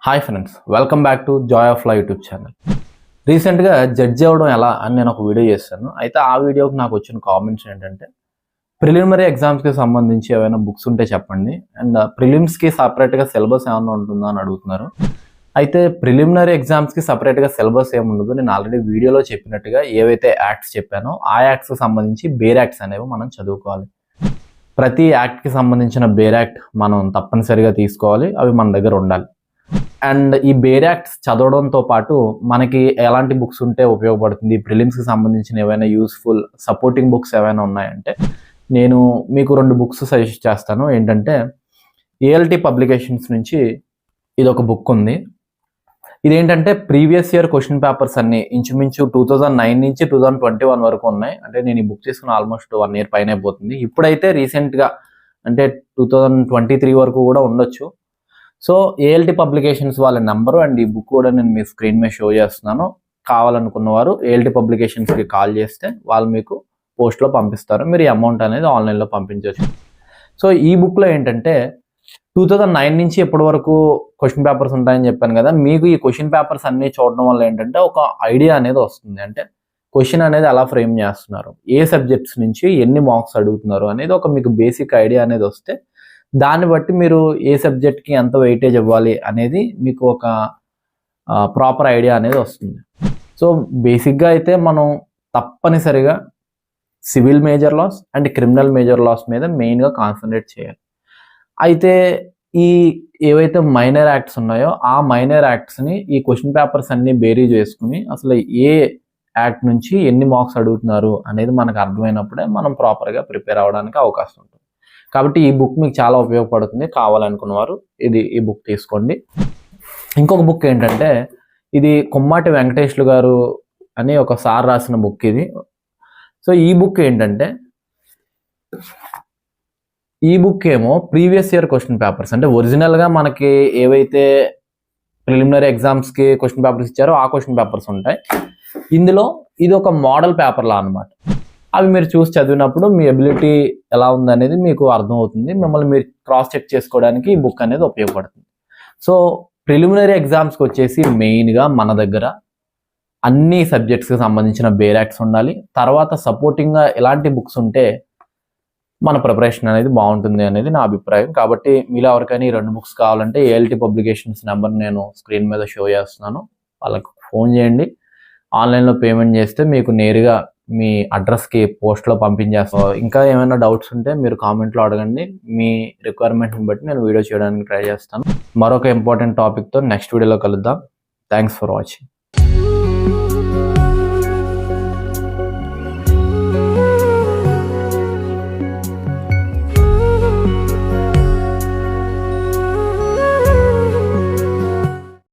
Hi friends, welcome back to Joy of live YouTube channel. రీసెంట్గా judge అవ్వడం ఎలా అని నేను ఒక వీడియో చేశాను. అయితే ఆ వీడియోకి నాకు వచ్చిన కామెంట్స్ ఏంటంటే, ప్రిలిమినరీ ఎగ్జామ్స్కి సంబంధించి ఏమైనా బుక్స్ ఉంటే చెప్పండి, అండ్ ప్రిలిమ్స్కి సపరేట్గా సిలబస్ ఏమైనా ఉంటుందా అని అడుగుతున్నారు. అయితే ప్రిలిమినరీ ఎగ్జామ్స్కి సపరేట్గా సిలబస్ ఏముండదు. నేను ఆల్రెడీ వీడియోలో చెప్పినట్టుగా ఏవైతే యాక్ట్స్ చెప్పానో ఆ యాక్ట్స్కి సంబంధించి బేర్ యాక్ట్స్ అనేవి మనం చదువుకోవాలి. ప్రతి యాక్ట్కి సంబంధించిన బేర్ యాక్ట్ మనం తప్పనిసరిగా తీసుకోవాలి, అవి మన దగ్గర ఉండాలి. అండ్ ఈ బేర్ యాక్ట్స్ చదవడంతో పాటు మనకి ఎలాంటి బుక్స్ ఉంటే ఉపయోగపడుతుంది, ప్రిలిమ్స్కి సంబంధించిన ఏవైనా యూస్ఫుల్ సపోర్టింగ్ బుక్స్ ఏవైనా ఉన్నాయంటే నేను మీకు 2 బుక్స్ సజెస్ట్ చేస్తాను. ఏంటంటే ఏఎల్టీ పబ్లికేషన్స్ నుంచి ఇదొక బుక్ ఉంది. ఇదేంటంటే ప్రీవియస్ ఇయర్ క్వశ్చన్ పేపర్స్ అన్ని ఇంచుమించు 2009 నుంచి 2021 వరకు ఉన్నాయి. అంటే నేను ఈ బుక్ తీసుకుని ఆల్మోస్ట్ 1 year పైన అయిపోతుంది. ఇప్పుడైతే రీసెంట్గా అంటే 2023 వరకు కూడా ఉండొచ్చు. సో ఏఎల్టీ పబ్లికేషన్స్ వాళ్ళ నెంబరు అండ్ ఈ బుక్ కూడా నేను మీ స్క్రీన్ మీద షో చేస్తున్నాను. కావాలనుకున్న వారు ఏఎల్టీ పబ్లికేషన్స్కి కాల్ చేస్తే వాళ్ళు మీకు పోస్ట్లో పంపిస్తారు. మీరు ఈ అమౌంట్ అనేది ఆన్లైన్లో పంపించవచ్చు. సో ఈ బుక్లో ఏంటంటే 2009 నుంచి ఎప్పటి వరకు క్వశ్చన్ పేపర్స్ ఉంటాయని చెప్పాను కదా. మీకు ఈ క్వశ్చన్ పేపర్స్ అన్నీ చూడడం వల్ల ఏంటంటే ఒక ఐడియా అనేది వస్తుంది. అంటే క్వశ్చన్ అనేది ఎలా ఫ్రేమ్ చేస్తున్నారు, ఏ సబ్జెక్ట్స్ నుంచి ఎన్ని మార్క్స్ అడుగుతున్నారు అనేది ఒక మీకు బేసిక్ ఐడియా అనేది వస్తే దాన్ని బట్టి మీరు ఏ సబ్జెక్ట్కి ఎంత వెయిటేజ్ ఇవ్వాలి అనేది మీకు ఒక ప్రాపర్ ఐడియా అనేది వస్తుంది. సో బేసిక్గా అయితే మనం తప్పనిసరిగా civil major laws and criminal major laws మీద మెయిన్గా కాన్సన్ట్రేట్ చేయాలి. అయితే ఈ ఏవైతే మైనర్ యాక్ట్స్ ఉన్నాయో ఆ మైనర్ యాక్ట్స్ని ఈ క్వశ్చన్ పేపర్స్ అన్ని బేరీ చేసుకుని అసలు ఏ యాక్ట్ నుంచి ఎన్ని మార్క్స్ అడుగుతున్నారు అనేది మనకు అర్థమైనప్పుడే మనం ప్రాపర్గా ప్రిపేర్ అవ్వడానికి అవకాశం ఉంటుంది. కాబట్టి ఈ బుక్ మీకు చాలా ఉపయోగపడుతుంది. కావాలనుకున్నవారు ఈ బుక్ తీసుకోండి. ఇంకొక బుక్ ఏంటంటే ఇది కొమ్మాటి వెంకటేశ్లు గారు అని ఒక సార్ రాసిన బుక్ ఇది. సో ఈ బుక్ ఏంటంటే ఈ బుక్ ఏమో ప్రీవియస్ ఇయర్ క్వశ్చన్ పేపర్స్ అంటే ఒరిజినల్గా మనకి ఏవైతే ప్రిలిమినరీ ఎగ్జామ్స్కి క్వశ్చన్ పేపర్స్ ఇచ్చారో ఆ క్వశ్చన్ పేపర్స్ ఉంటాయి. ఇందులో ఇది ఒక మోడల్ పేపర్లా అనమాట. అవి మీరు చూసి చదివినప్పుడు మీ ఎబిలిటీ ఎలా ఉందనేది మీకు అర్థమవుతుంది. మిమ్మల్ని మీరు క్రాస్ చెక్ చేసుకోవడానికి ఈ బుక్ అనేది ఉపయోగపడుతుంది. సో ప్రిలిమినరీ ఎగ్జామ్స్కి వచ్చేసి మెయిన్గా మన దగ్గర అన్ని సబ్జెక్ట్స్కి సంబంధించిన బేర్ యాక్ట్స్ ఉండాలి. తర్వాత సపోర్టింగ్గా ఎలాంటి బుక్స్ ఉంటే మన ప్రిపరేషన్ అనేది బాగుంటుంది అనేది నా అభిప్రాయం. కాబట్టి మీలో ఎవరికైనా ఈ 2 బుక్స్ కావాలంటే ఏఎల్టీ పబ్లికేషన్స్ నెంబర్ నేను స్క్రీన్ మీద షో చేస్తున్నాను. వాళ్ళకు ఫోన్ చేయండి. ఆన్లైన్లో పేమెంట్ చేస్తే మీకు నేరుగా మీ అడ్రస్కి పోస్ట్లో పంపించేస్తాను. ఇంకా ఏమైనా డౌట్స్ ఉంటే మీరు కామెంట్లో అడగండి. మీ రిక్వైర్మెంట్ని బట్టి నేను వీడియో చేయడానికి ట్రై చేస్తాను. మరొక ఇంపార్టెంట్ టాపిక్తో నెక్స్ట్ వీడియోలో కలుద్దాం. Thanks for watching.